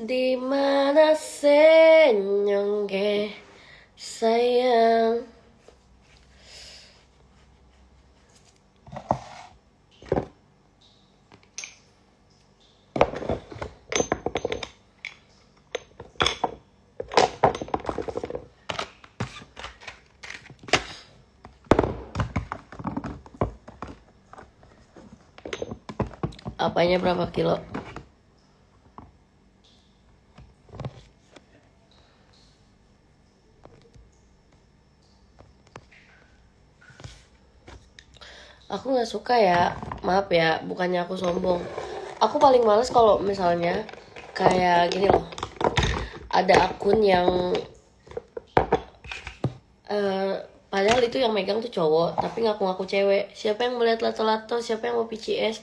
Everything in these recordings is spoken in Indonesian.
Di mana senyum ge sayang. Apanya berapa kilo? Aku nggak suka ya, maaf ya, bukannya aku sombong. Aku paling males kalau misalnya kayak gini loh, ada akun yang eh, padahal itu yang megang tuh cowok, tapi ngaku-ngaku cewek. Siapa yang melihat lato-lato, siapa yang mau PCS?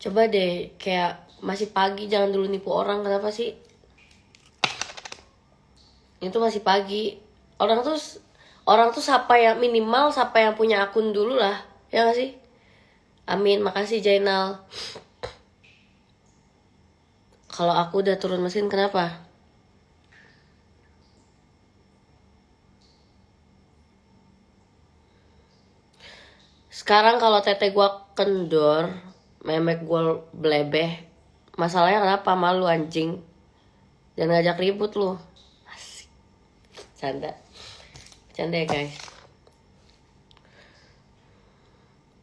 Coba deh, kayak masih pagi, jangan dulu nipu orang. Kenapa sih? Itu masih pagi. Orang tuh siapa yang minimal, siapa yang punya akun dulu lah, ya gak sih? Amin, makasih Jainal. Kalau aku udah turun mesin, kenapa? Sekarang kalau tete gua kendor, memek gua blebeh, masalahnya kenapa? Malu anjing. Jangan ngajak ribut lu. Asik. Canda. Canda ya guys.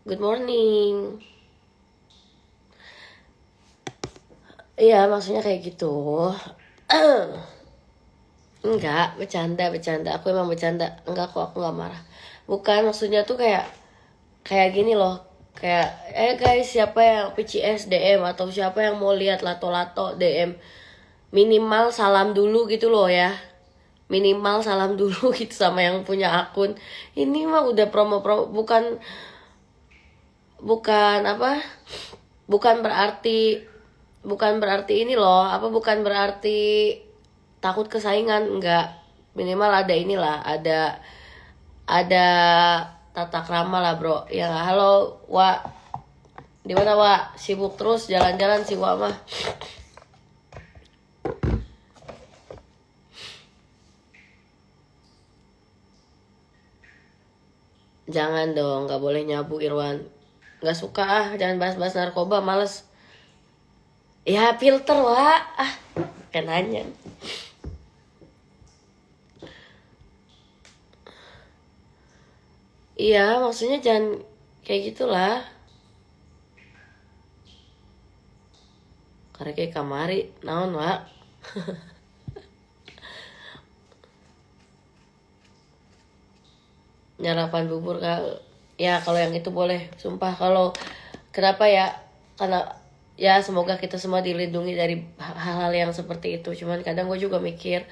Good morning. Iya, maksudnya kayak gitu. Enggak, bercanda. Aku emang bercanda. Enggak kok, aku nggak marah. Bukan, maksudnya tuh kayak gini loh. Kayak, guys, siapa yang PCS DM atau siapa yang mau lihat lato-lato DM, minimal salam dulu gitu loh ya. Minimal salam dulu gitu sama yang punya akun. Ini mah udah promo-promo, bukan apa? Bukan berarti ini loh, bukan berarti takut kesaingan, enggak. Minimal ada inilah, ada tata krama lah bro. Ya nggak? Halo Wak, di mana Wak? Sibuk terus jalan-jalan si Wak mah. Jangan dong, nggak boleh nyabu Irwan. Nggak suka jangan bahas-bahas narkoba, males. Ya filter Wak, kan nanya. Iya, maksudnya jangan kayak gitulah. Karena kayak kamari, naon Wak? Nyarapan bubur kak, ya kalau yang itu boleh, sumpah. Kalau kenapa ya, karena ya semoga kita semua dilindungi dari hal-hal yang seperti itu. Cuman kadang gue juga mikir,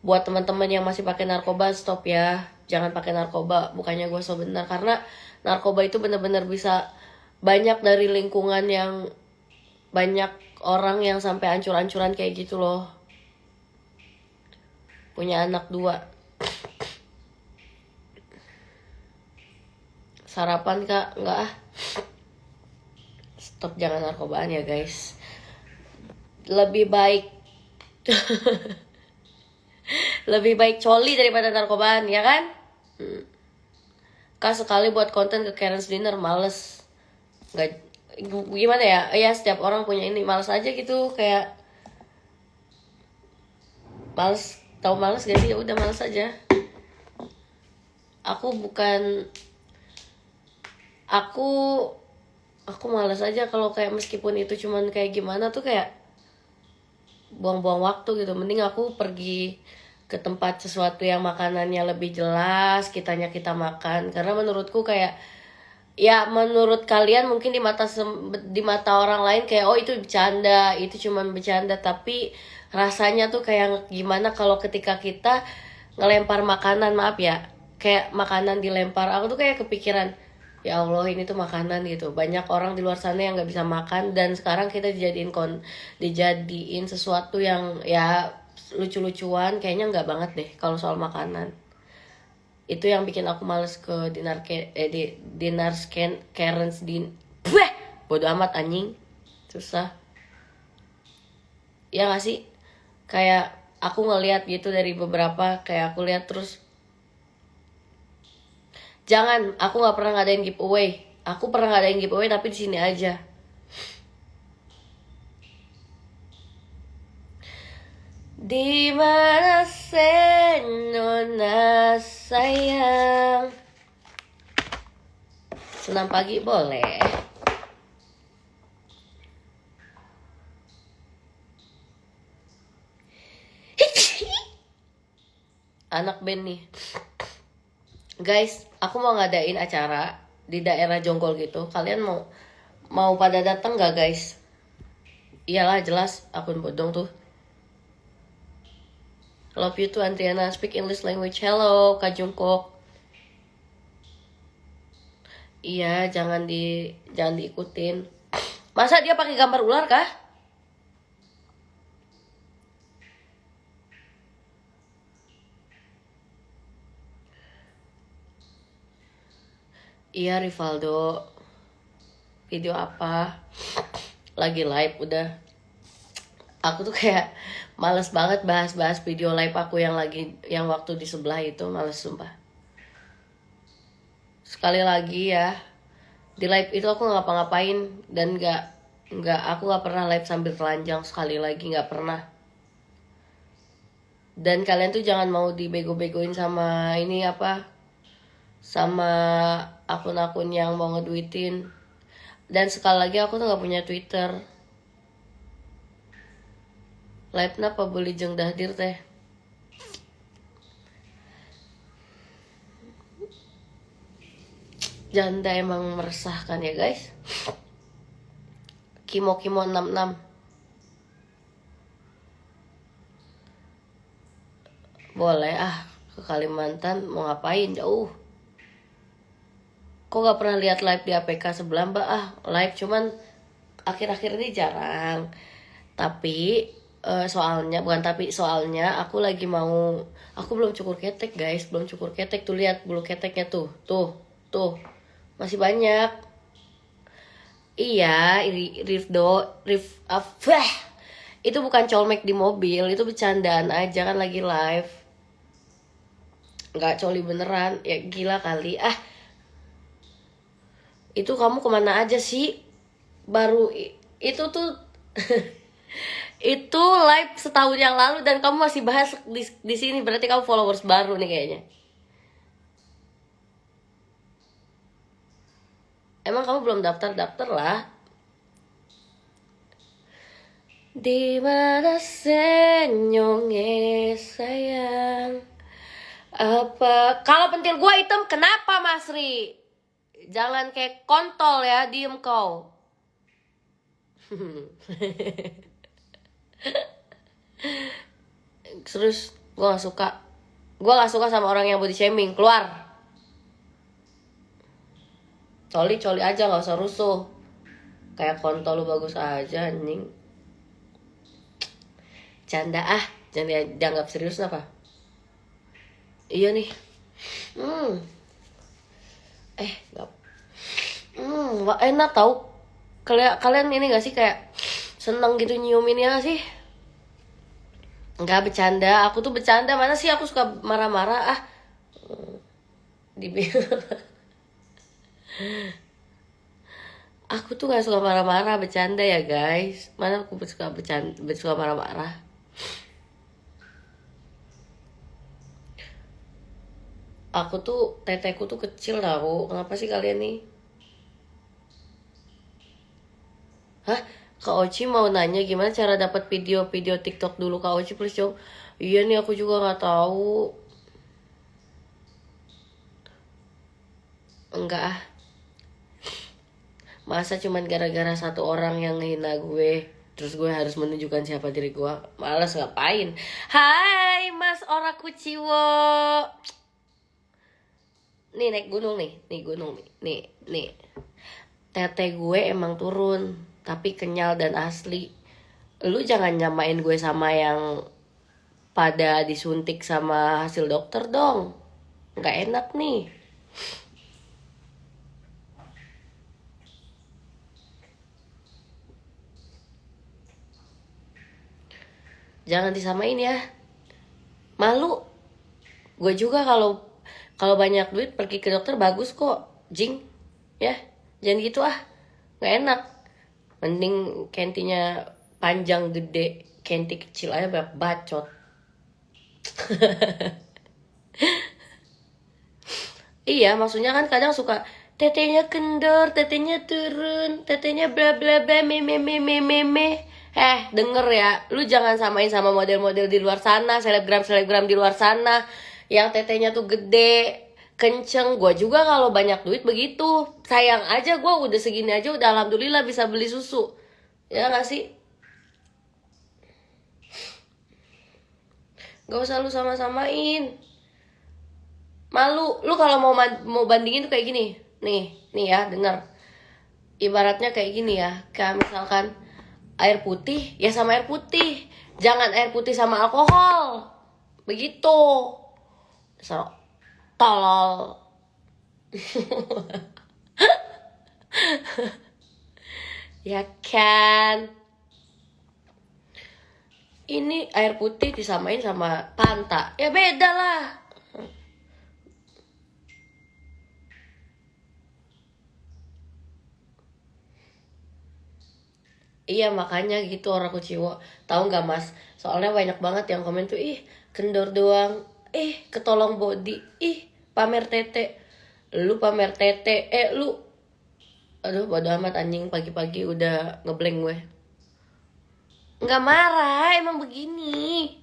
buat teman-teman yang masih pakai narkoba, stop ya, jangan pakai narkoba. Bukannya gue so benar, karena narkoba itu benar-benar bisa banyak dari lingkungan yang banyak orang yang sampai ancur-ancuran kayak gitu loh. Punya anak 2. Sarapan kak? Enggak. Stop, jangan narkobaan ya guys. Lebih baik lebih baik coli daripada narkobaan, ya kan? Kak sekali buat konten ke Karen's Dinner, males. Nggak, gimana ya? Ya setiap orang punya ini, males aja gitu. Kayak males, tahu males gak sih? Ya udah males aja. Aku bukan aku aku males aja kalau kayak, meskipun itu cuman kayak gimana tuh, kayak buang-buang waktu gitu. Mending aku pergi ke tempat sesuatu yang makanannya lebih jelas, kitanya kita makan. Karena menurutku kayak, ya menurut kalian mungkin di mata orang lain kayak, oh itu bercanda, itu cuman bercanda, tapi rasanya tuh kayak gimana kalau ketika kita ngelempar makanan, maaf ya, kayak makanan dilempar, aku tuh kayak kepikiran, ya Allah ini tuh makanan gitu. Banyak orang di luar sana yang nggak bisa makan, dan sekarang kita dijadiin sesuatu yang ya lucu-lucuan. Kayaknya nggak banget deh kalau soal makanan. Itu yang bikin aku males ke Karen's din. Beh, bodo amat anjing. Susah. Ya gak sih? Kayak aku ngeliat gitu dari beberapa, kayak aku lihat terus. Jangan, aku nggak pernah ngadain giveaway. Aku pernah ngadain giveaway tapi di sini aja. Di mana senona sayang. Senam pagi boleh. Anak band nih. Guys, aku mau ngadain acara di daerah Jonggol gitu. Kalian mau pada datang gak guys? Iyalah jelas akun bodong tuh. Love you too Andriana, speak English language. Hello Kak Jungkook. Iya, jangan diikutin. Masa dia pakai gambar ular kah? Iya Rivaldo. Video apa? Lagi live udah. Aku tuh kayak males banget bahas-bahas video live aku yang waktu di sebelah itu, males sumpah. Sekali lagi ya, di live itu aku ngapa-ngapain dan aku nggak pernah live sambil telanjang, sekali lagi nggak pernah. Dan kalian tuh jangan mau dibego-begoin sama ini apa, sama akun-akun yang mau ngeduitin. Dan sekali lagi aku tuh nggak punya Twitter. Live napa boleh jeng dahdir teh. Janda emang meresahkan ya guys. Kimo 66. Boleh ke Kalimantan mau ngapain jauh. Kok gak pernah lihat live di APK sebelah mbak? Live cuman akhir-akhir ini jarang. Tapi soalnya aku lagi mau, aku belum cukur ketek guys, belum cukur ketek. Tuh lihat bulu keteknya tuh masih banyak. Iya, itu bukan colmek di mobil, itu bercandaan aja kan lagi live. Nggak coli beneran, ya gila kali. Itu kamu kemana aja sih? Baru itu tuh itu live setahun yang lalu dan kamu masih bahas di sini, berarti kamu followers baru nih kayaknya. Emang kamu belum daftar lah. Di mana senyumnya sayang? Apa kalau pentil gua hitam kenapa Masri? Jangan kayak kontol ya, diem kau. Terus gue gak suka sama orang yang body shaming. Keluar. Coli aja, gak usah rusuh. Kayak kontol lu bagus aja anjing. Canda jangan dianggap serius apa. Iya nih. Enak tau. Kalian ini gak sih kayak seneng gitu nyiuminnya sih? Enggak, bercanda. Aku tuh bercanda. Mana sih aku suka marah-marah Aku tuh gak suka marah-marah, bercanda ya guys. Mana aku suka marah-marah. Aku tuh, teteku tuh kecil tau. Kenapa sih kalian nih? Kak Oci mau nanya gimana cara dapat video-video TikTok dulu. Kak Oci please dong. Iya nih, aku juga nggak tahu. Enggak Masa cuman gara-gara satu orang yang ngehina gue terus gue harus menunjukkan siapa diri gue. Males, ngapain. Hai Mas Ora Kuciwo. Nih naik gunung nih. Nih. Tete gue emang turun, tapi kenyal dan asli. Lu jangan nyamain gue sama yang pada disuntik sama hasil dokter dong. Nggak enak nih. Jangan disamain ya. Malu. Gue juga kalau banyak duit pergi ke dokter bagus kok, Jing. Ya, jangan gitu ah. Nggak enak. Mending kentinya panjang gede, kenti kecil aja banyak bacot. Iya, maksudnya kan kadang suka tetenya kendor, tetenya turun, tetenya bla bla bla me me me me me me. Denger ya, lu jangan samain sama model-model di luar sana, selebgram-selebgram di luar sana yang tetenya tuh gede, kenceng. Gua juga kalau banyak duit begitu. Sayang aja gua udah segini aja udah alhamdulillah bisa beli susu. Ya gak sih? Gak usah lu sama-samain. Malu. Lu kalau mau bandingin tuh kayak gini. Nih ya, dengar. Ibaratnya kayak gini ya. Kayak misalkan air putih ya sama air putih. Jangan air putih sama alkohol. Begitu. So, tolol. Ya kan. Ini air putih disamain sama Fanta. Ya beda lah. Iya makanya gitu orang kuciwo. Tahu nggak mas? Soalnya banyak banget yang komen tuh, ih kendor doang, ketolong body, ih pamer tete, lu pamer tete, lu, aduh bodo amat anjing pagi-pagi udah ngeblank gue. Nggak marah, emang begini.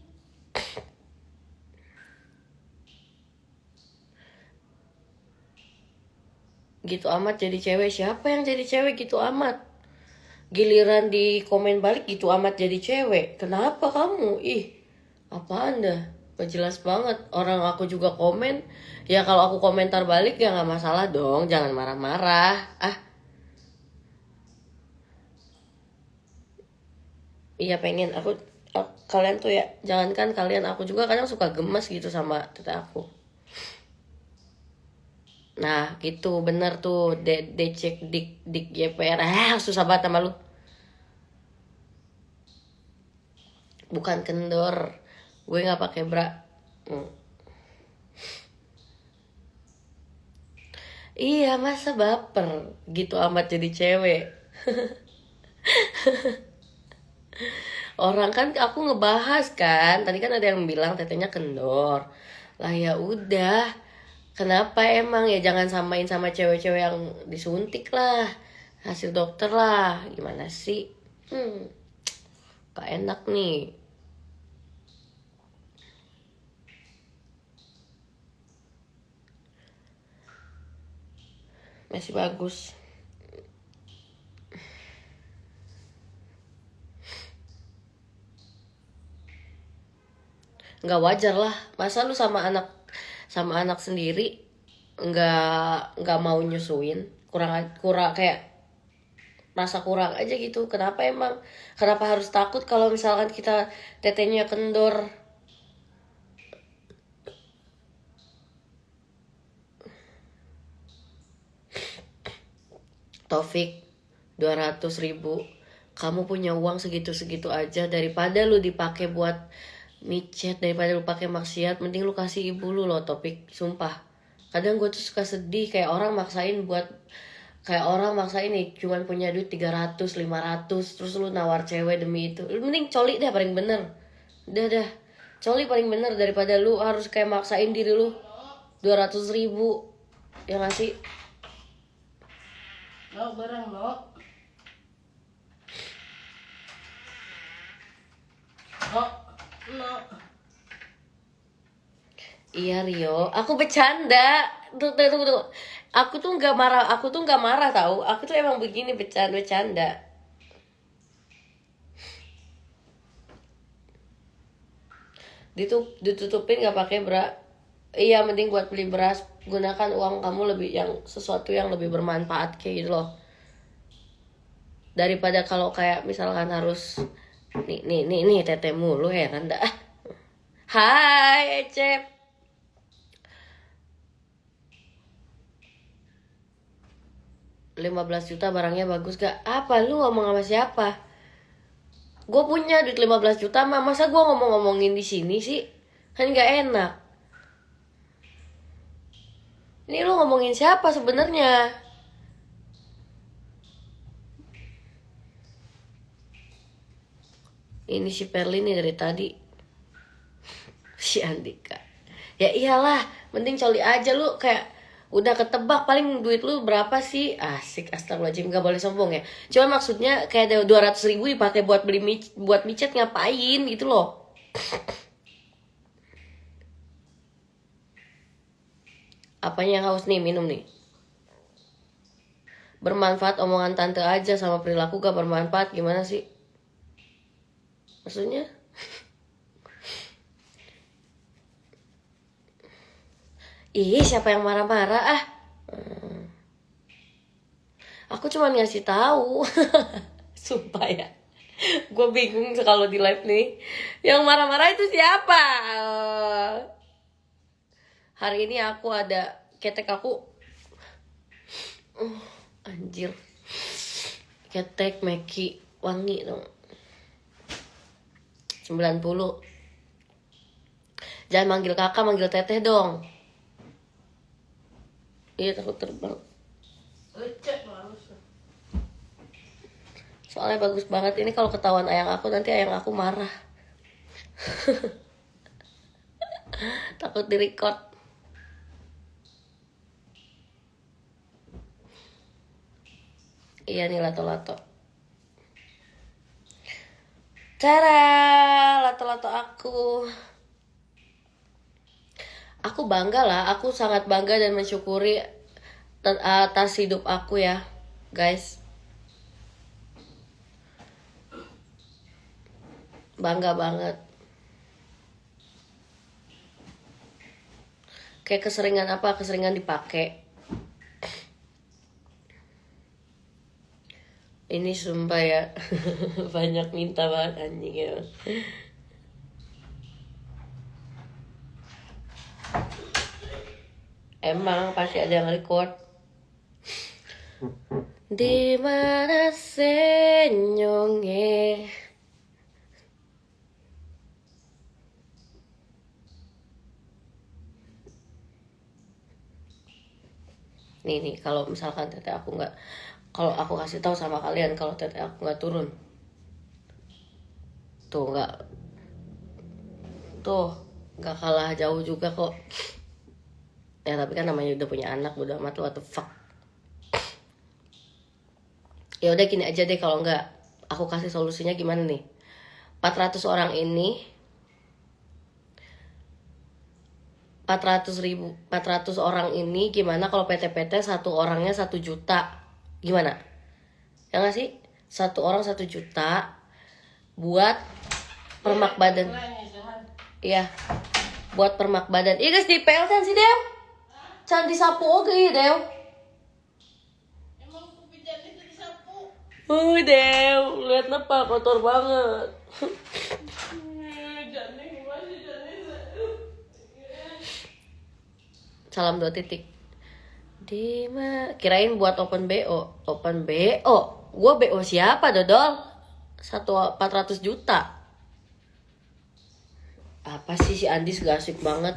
Gitu amat jadi cewek, siapa yang jadi cewek gitu amat? Giliran di komen balik gitu amat jadi cewek. Kenapa kamu? Ih, apa anda? Gak jelas banget. Orang aku juga komen. Ya kalau aku komentar balik ya gak masalah dong. Jangan marah-marah. Iya pengen. Kalian tuh ya. Jangankan kalian, aku juga kadang suka gemes gitu sama tete aku. Nah gitu bener tuh. Cek dik JPR. Susah banget sama lu. Bukan kendor. Gue gak pakai bra. Iya masa baper gitu amat jadi cewek. Orang kan aku ngebahas kan. Tadi kan ada yang bilang tetenya kendor. Lah ya udah. Kenapa emang ya jangan samain sama cewek-cewek yang disuntik lah. Hasil dokter lah. Gimana sih? Gak enak nih. Masih bagus. Nggak wajar lah. Masa lu sama anak sendiri nggak mau nyusuin, kurang kayak rasa kurang aja gitu. Kenapa harus takut kalau misalkan kita tetenya kendor? Taufik, 200.000, kamu punya uang segitu-segitu aja, daripada lu dipakai buat micet, daripada lu pakai maksiat, mending lu kasih ibu lu loh Topik, sumpah. Kadang gue tuh suka sedih kayak orang maksain nih cuman punya duit 300 500 terus lu nawar cewek demi itu. Lu mending coli deh paling bener. Dah coli paling bener daripada lu harus kayak maksain diri lu 200.000. Ya gak sih? Lo bareng lo. Oh, no. Iya Rio, aku bercanda. Tunggu. Aku tuh nggak marah tahu. Aku tuh emang begini bercanda. Ditutupin nggak pakai bra. Iya, mending buat beli beras. Gunakan uang kamu sesuatu yang lebih bermanfaat kayak gitu loh. Daripada kalau kayak misalkan harus nih tete mulu heran dah. Hai Ecep. 15 juta barangnya bagus gak? Apa lu ngomong sama siapa? Gue punya duit 15 juta mah, masa gue ngomong-ngomongin di sini sih? Kan gak enak. Ini lu ngomongin siapa sebenarnya? Ini si Perli nih dari tadi. Si Andika. Ya iyalah, mending coli aja lu, kayak udah ketebak paling duit lu berapa sih? Asik, astagfirullahaladzim, gak boleh sombong ya. Cuma maksudnya kayak ada 200.000 dipakai buat beli buat micet, ngapain gitu loh. Apanya yang haus nih, minum nih. Bermanfaat omongan tante aja, sama perilaku gak bermanfaat, gimana sih? Maksudnya? Ih, siapa yang marah-marah ah? Aku cuma ngasih tahu. Sumpah ya. Gue bingung kalau di live nih. Yang marah-marah itu siapa? Hari ini aku ada ketek aku. Anjir. Ketek Meki wangi dong. 90. Jangan manggil kakak, manggil teteh dong. Iya, takut terbang. Lecet harus. Soalnya bagus banget ini, kalau ketahuan ayang aku nanti ayang aku marah. Takut di record. Iya nih lato-lato. Cara lato-lato aku. Aku bangga lah, aku sangat bangga dan mensyukuri atas hidup aku ya, guys. Bangga banget. Kayak keseringan apa? Keseringan dipakai. Ini sumpah ya. Banyak minta banget anjing ya. Emang pasti ada yang record. Di mana senyumnya? Nih kalau misalkan teteh aku nggak, kalau aku kasih tahu sama kalian kalau teteh aku nggak turun, tuh nggak kalah jauh juga kok. Ya tapi kan namanya udah punya anak, udah amat, what the fuck. Ya udah gini aja deh, kalau nggak aku kasih solusinya gimana nih. 400 orang ini 400 orang ini gimana kalau PT-PT satu orangnya 1 juta, gimana ya nggak sih? Satu orang 1 juta buat permak badan. Iya, buat permak badan. Iya guys, di PL kan sih Dew, can disapu oke ya Dew. Emang kupijan itu disapu. Dew, lihat apa kotor banget. Jani masih jani. Salam 2 titik. Kirain buat open BO. Open BO. Gua BO siapa dodol? 400 juta. Apa sih si Andis gak asik banget.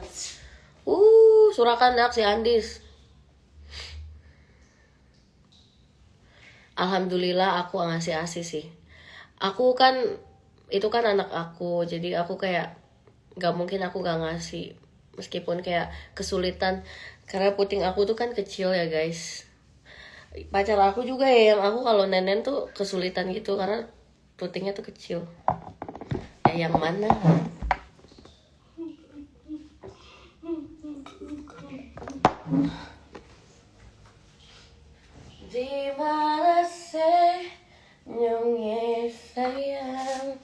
Surakan dak si Andis. Alhamdulillah aku ngasih asih sih. Aku kan, itu kan anak aku. Jadi aku kayak gak mungkin aku gak ngasih. Meskipun kayak kesulitan. Karena puting aku tuh kan kecil ya guys. Pacar aku juga ya, yang aku kalau nenen tuh kesulitan gitu. Karena putingnya tuh kecil. Ya yang mana? Di mana senyumnya sayang?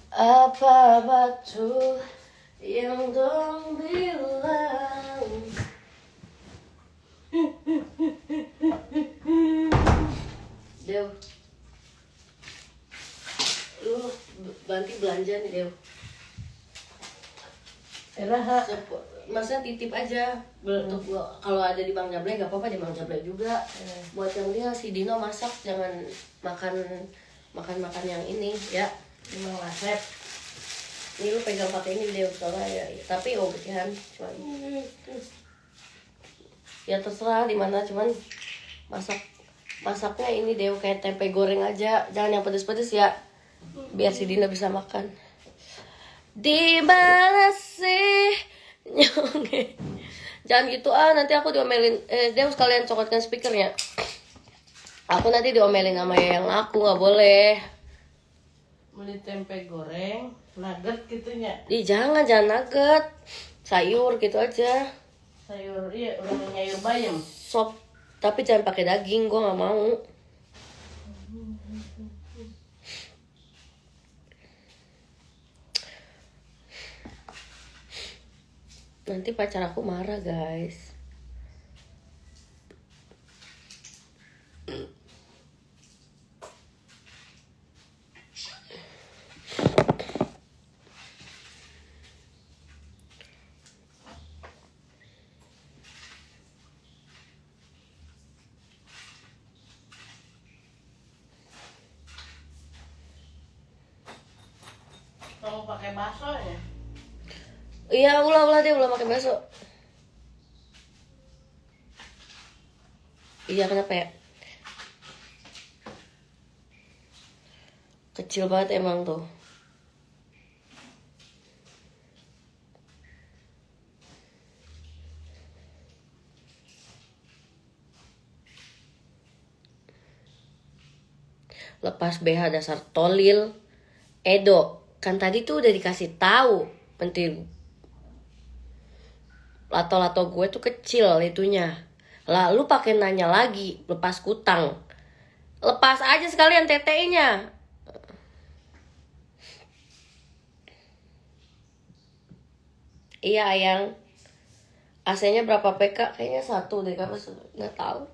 Apa betul yang dong bilang? Dew, lu bantu belanja nih Dew. Eraha. Maksudnya titip aja. Kalau ada di Bang Jablay gak apa-apa, di Bang Jablay juga. Buat yang dia si Dino masak, jangan makan makan yang ini ya, memang resep. Ini lu pegang pakai ini deh soalnya ya, tapi okehan cuman ya terserah di mana, cuman masaknya ini deh kayak tempe goreng aja, jangan yang pedes-pedes ya, biar si Dina bisa makan. Di mana sih nyonge, jangan gitu nanti aku diomelin. Dia sekalian cokotkan speakernya, aku nanti diomelin sama yang aku, nggak boleh. Beli tempe goreng, nugget gitunya. Jangan nugget, sayur gitu aja. Sayur, iya udah nyayur bayam. Sop, tapi jangan pakai daging, gue nggak mau. Nanti pacar aku marah guys. Kamu pakai bakso ya? Iya, ulah deh, ulah pakai bakso. Iya, kenapa ya? Kecil banget emang tuh. Lepas BH dasar tolil. Edo, kan tadi tuh udah dikasih tahu penting. Lato-lato gue tuh kecil itunya. Lalu pakai nanya lagi, lepas kutang. Lepas aja sekalian tetenya. Iya ayang. AC-nya berapa PK? Kayaknya 1 deh, nggak tahu.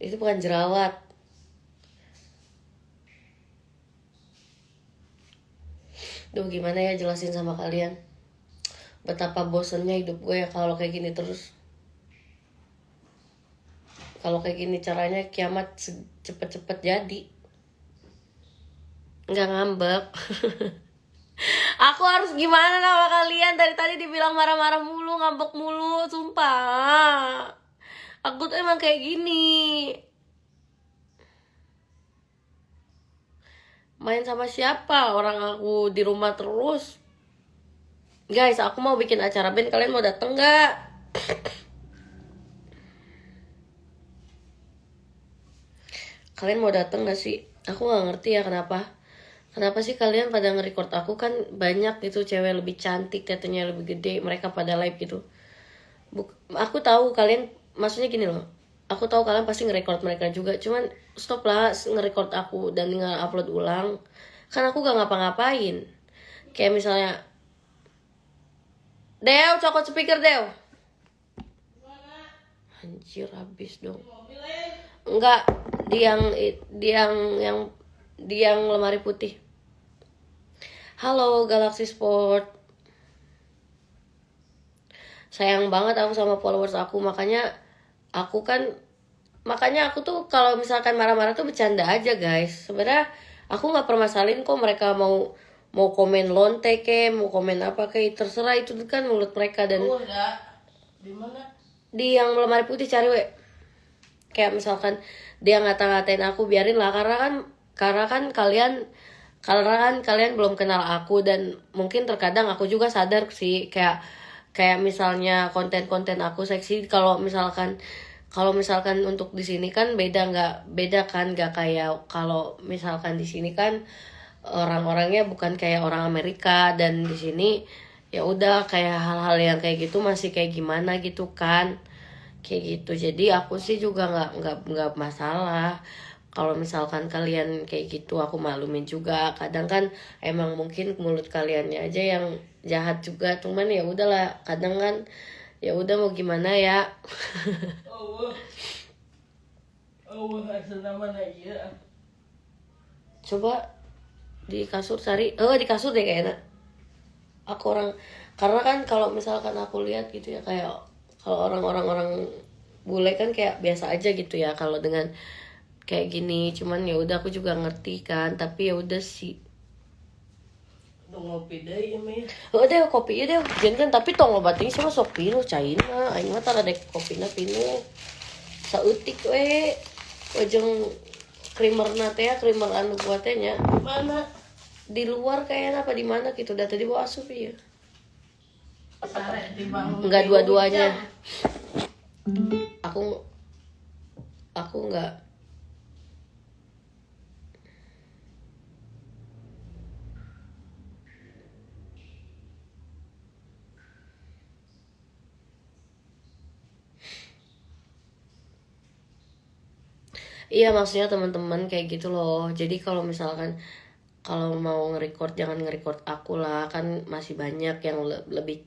Itu bukan jerawat. Duh, gimana ya jelasin sama kalian betapa bosennya hidup gue ya kalau kayak gini terus. Kalau kayak gini caranya kiamat cepet-cepet jadi. Nggak ngambek. Aku harus gimana sama kalian? Dari tadi dibilang marah-marah mulu, ngambek mulu, sumpah. Aku tuh emang kayak gini. Main sama siapa? Orang aku di rumah terus. Guys, aku mau bikin acara band, kalian mau dateng nggak? Kalian mau dateng nggak sih? Aku nggak ngerti ya kenapa. Kenapa sih kalian pada nge-record aku, kan banyak gitu cewek lebih cantik, tetenya lebih gede, mereka pada live gitu. Aku tahu kalian, maksudnya gini loh. Aku tahu kalian pasti nge-record mereka juga, cuman stop lah nge-record aku dan nge-upload ulang. Kan aku gak ngapa-ngapain. Kayak misalnya, Dew, cokot speaker Dew. Anjir, habis dong. Enggak, di yang lemari putih. Halo Galaxy Sport. Sayang banget aku sama followers aku, makanya aku tuh kalau misalkan marah-marah tuh bercanda aja guys. Sebenarnya aku nggak permasalahin kok mereka mau komen lonte ke, mau komen apa ke, terserah, itu kan mulut mereka. Dan Enggak. Di mana? di yang lemari putih cari we. Kayak misalkan dia ngata-ngatain aku, biarin lah, karena kan kalian belum kenal aku, dan mungkin terkadang aku juga sadar sih kayak misalnya konten-konten aku seksi, kalau misalkan untuk di sini kan beda kan, nggak kayak kalau misalkan di sini kan orang-orangnya bukan kayak orang Amerika, dan di sini ya udah kayak hal-hal yang kayak gitu masih kayak gimana gitu kan, kayak gitu. Jadi aku sih juga nggak masalah kalau misalkan kalian kayak gitu, aku maklumin juga. Kadang kan emang mungkin mulut kaliannya aja yang jahat juga, cuman ya udahlah, kadang kan ya udah mau gimana ya. Asal nama iya. Coba di kasur cari, di kasur deh kayaknya. Karena kan kalau misalkan aku lihat gitu ya, kayak kalau orang bule kan kayak biasa aja gitu ya kalau dengan kayak gini. Cuman ya udah aku juga ngerti kan, tapi ya udah sih. Udah ngopi deh ya Maya. Oh deh kopi deh jantan, tapi tong obatnya sih sok pinu cair mah aing mah tara dek kopina pinu sautik we ujung creamerna teh ya, creamer anu buat teh nya Mana? di luar kayaknya apa di mana gitu, dah tadi bawa asup ya. Sare di bangun. Enggak dua-duanya. Aku enggak. Iya maksudnya teman-teman kayak gitu loh. Jadi kalau misalkan kalau mau nge-record jangan nge-record aku lah, kan masih banyak yang lebih,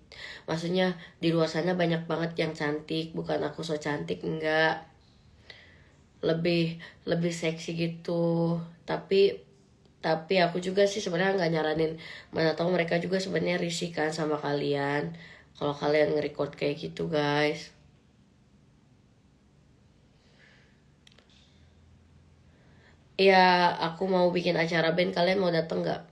maksudnya di luar sana banyak banget yang cantik, bukan aku so cantik enggak, lebih lebih seksi gitu. Tapi aku juga sih sebenarnya nggak nyaranin, mana tahu mereka juga sebenarnya risih kan sama kalian kalau kalian nge-record kayak gitu guys. Ya aku mau bikin acara band, kalian mau dateng nggak?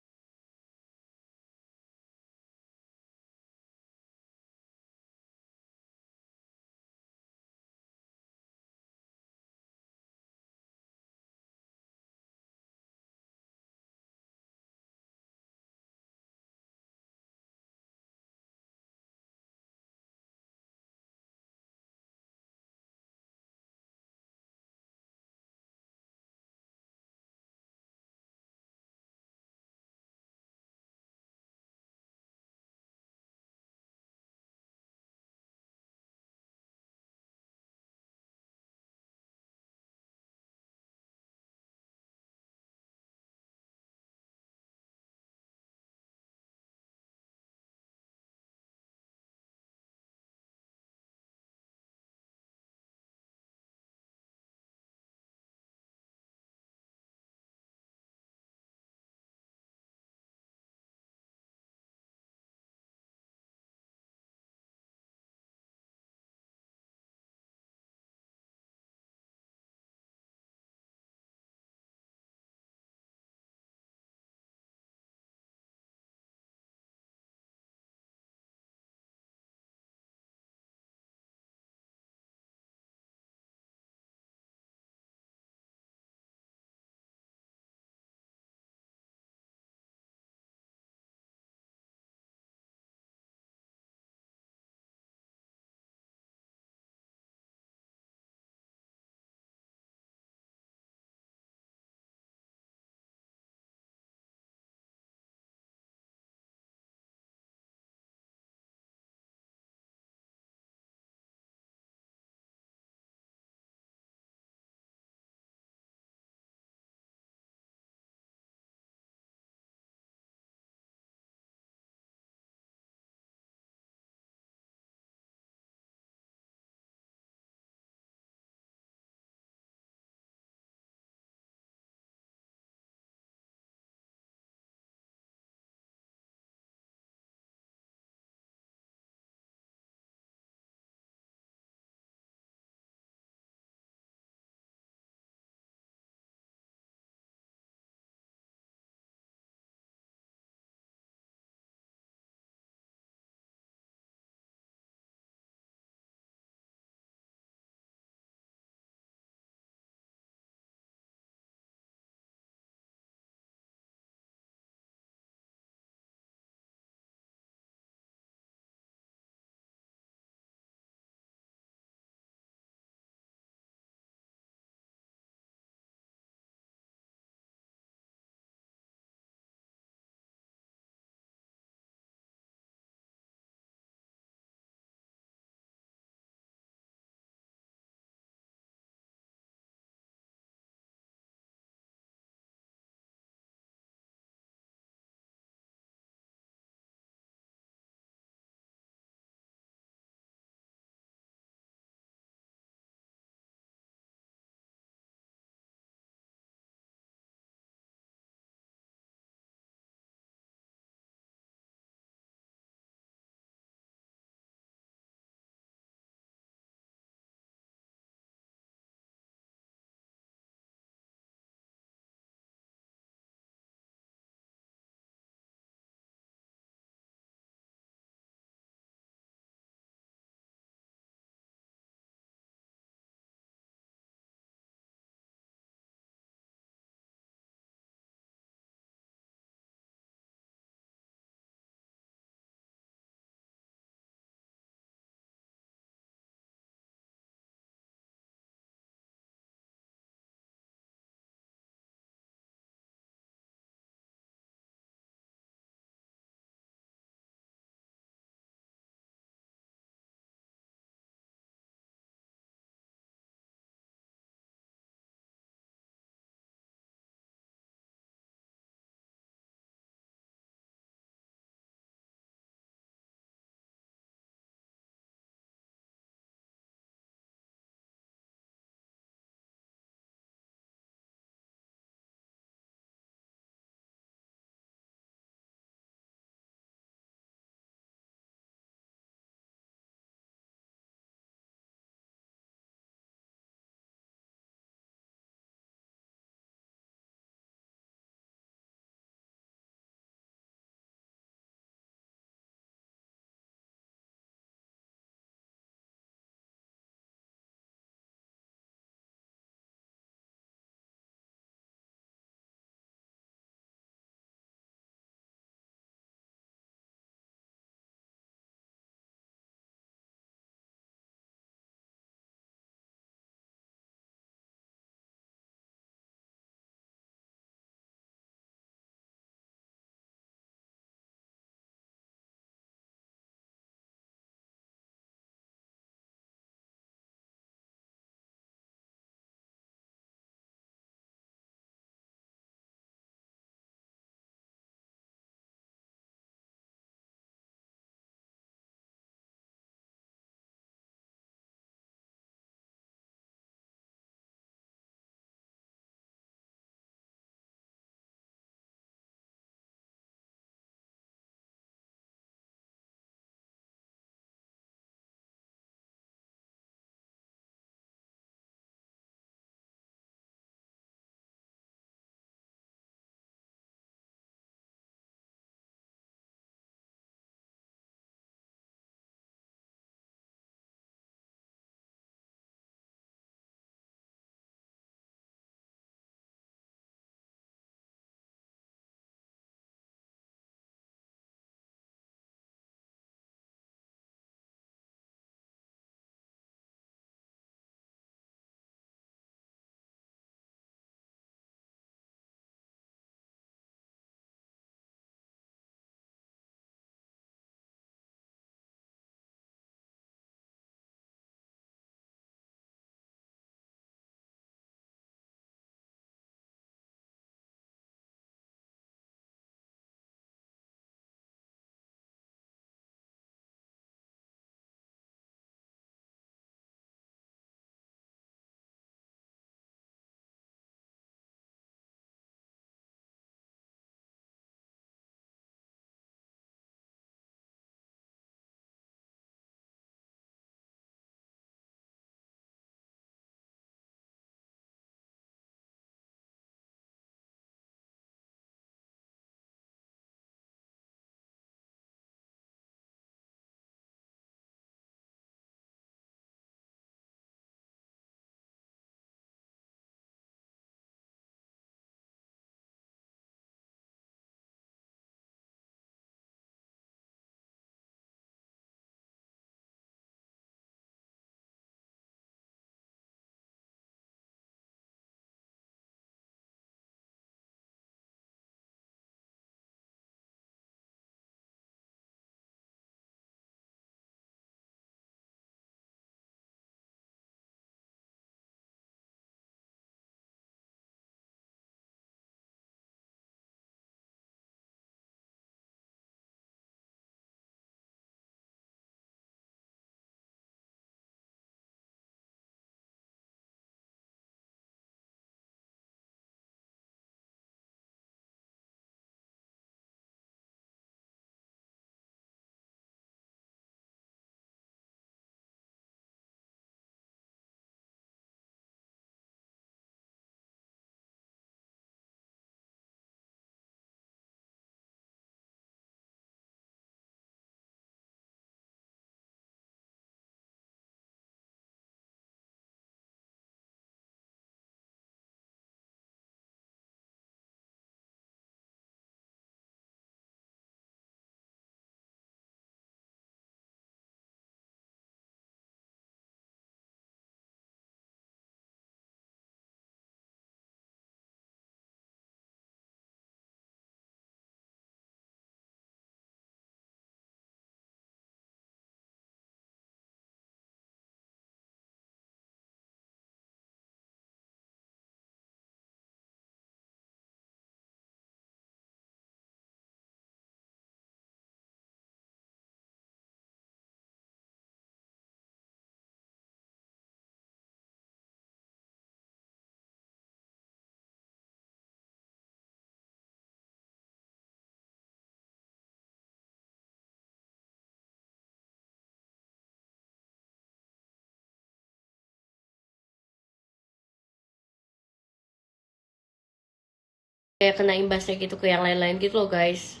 kayak kena imbasnya gitu ke yang lain-lain gitu loh guys.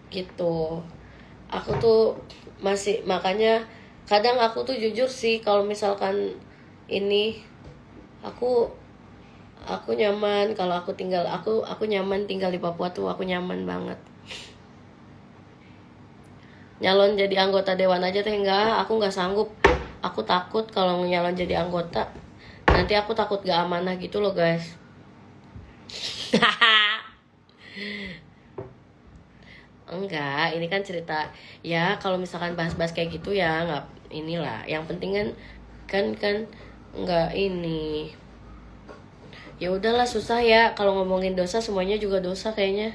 Gitu. Aku tuh masih, makanya kadang aku tuh jujur sih kalau misalkan ini aku nyaman kalau aku nyaman tinggal di Papua tuh, aku nyaman banget. Nyalon jadi anggota dewan aja teh enggak, aku nggak sanggup. Aku takut kalau nyalon jadi anggota, nanti aku takut gak amanah gitu loh guys. Enggak, ini kan cerita ya, kalau misalkan bahas-bahas kayak gitu ya nggak inilah. Yang penting kan nggak ini. Ya udahlah, susah ya kalau ngomongin dosa, semuanya juga dosa kayaknya.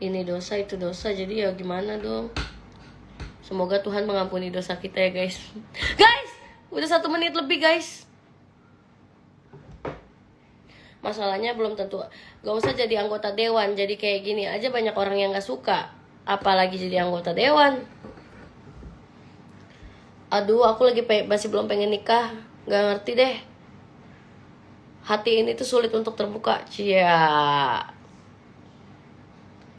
Ini dosa itu dosa, jadi ya gimana dong. Semoga Tuhan mengampuni dosa kita ya guys. Guys, udah 1 menit lebih guys. Masalahnya belum tentu, gak usah jadi anggota dewan. Jadi kayak gini aja banyak orang yang gak suka, apalagi jadi anggota dewan. Aduh, aku lagi masih belum pengen nikah. Gak ngerti deh, hati ini tuh sulit untuk terbuka.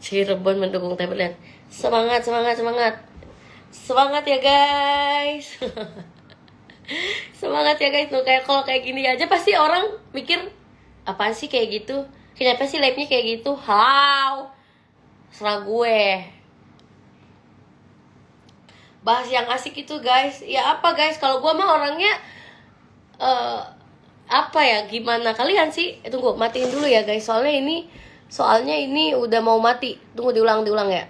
Cirebon mendukung Thailand. Semangat, semangat, semangat. Semangat ya guys. Semangat ya guys. Tuh kayak kalau kayak gini aja pasti orang mikir, apaan sih kayak gitu? Kenapa sih live-nya kayak gitu? How? Serah gue. Bahas yang asik itu guys. Ya apa guys, kalau gue mah orangnya apa ya, gimana kalian sih? Tunggu, matiin dulu ya guys. Soalnya ini udah mau mati. Tunggu, diulang ya.